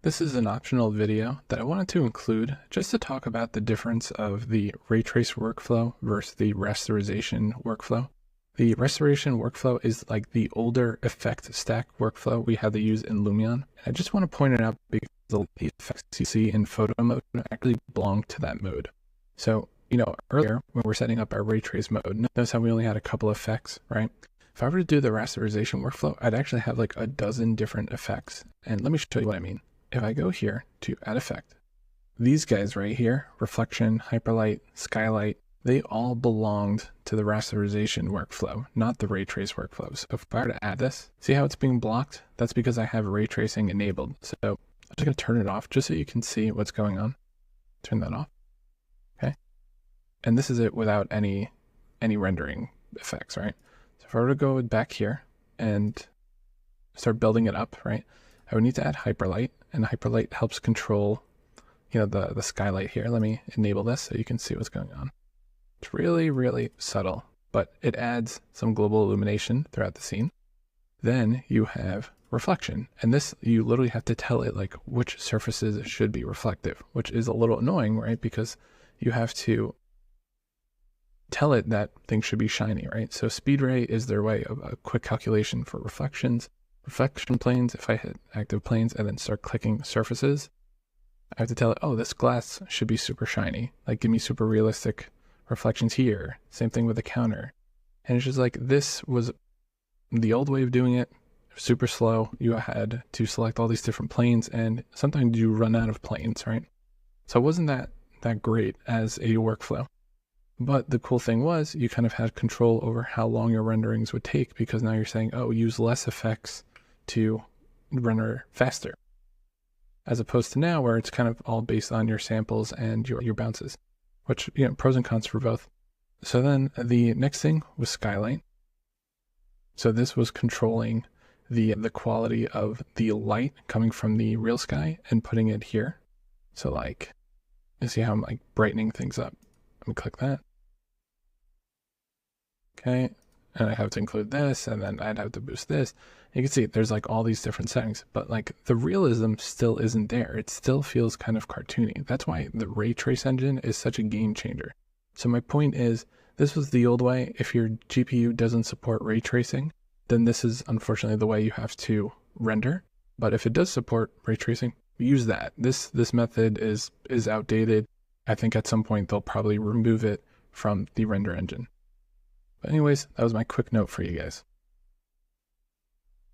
This is an optional video that I wanted to include just to talk about the difference of the ray trace workflow versus the rasterization workflow. The restoration workflow is like the older effect stack workflow we had to use in Lumion. I just want to point it out because the effects you see in photo mode actually belong to that mode. So, earlier when we're setting up our ray trace mode, notice how we only had a couple effects, right? If I were to do the rasterization workflow, I'd actually have like a dozen different effects. And let me show you what I mean. If I go here to add effect, these guys right here, reflection, hyperlight, skylight, they all belonged to the rasterization workflow, not the ray trace workflow. So if I were to add this, see how it's being blocked? That's because I have ray tracing enabled. So I'm just going to turn it off just so you can see what's going on. Turn that off. Okay. And this is it without any rendering effects, right? So if I were to go back here and start building it up, right? I would need to add hyperlight, and hyperlight helps control, the skylight here. Let me enable this so you can see what's going on. It's really, really subtle, but it adds some global illumination throughout the scene. Then you have reflection, and this, you literally have to tell it like which surfaces should be reflective, which is a little annoying, right? Because you have to tell it that things should be shiny, right? So speed ray is their way of a quick calculation for reflections. Reflection planes, if I hit active planes and then start clicking surfaces, I have to tell it, oh, this glass should be super shiny. Like, give me super realistic reflections here. Same thing with the counter. And it's just like, this was the old way of doing it, super slow. You had to select all these different planes, and sometimes you run out of planes, right? So it wasn't that great as a workflow. But the cool thing was you kind of had control over how long your renderings would take, because now you're saying, oh, use less effects to render faster, as opposed to now where it's kind of all based on your samples and your bounces, which, pros and cons for both. So then the next thing was skylight. So this was controlling the quality of the light coming from the real sky and putting it here. So like, you see how I'm like brightening things up. Let me click that. Okay, and I have to include this, and then I'd have to boost this. You can see there's like all these different settings, but like the realism still isn't there. It still feels kind of cartoony. That's why the ray trace engine is such a game changer. So my point is, this was the old way. If your GPU doesn't support ray tracing, then this is unfortunately the way you have to render. But if it does support ray tracing, use that. This method is outdated. I think at some point they'll probably remove it from the render engine. But anyways, that was my quick note for you guys.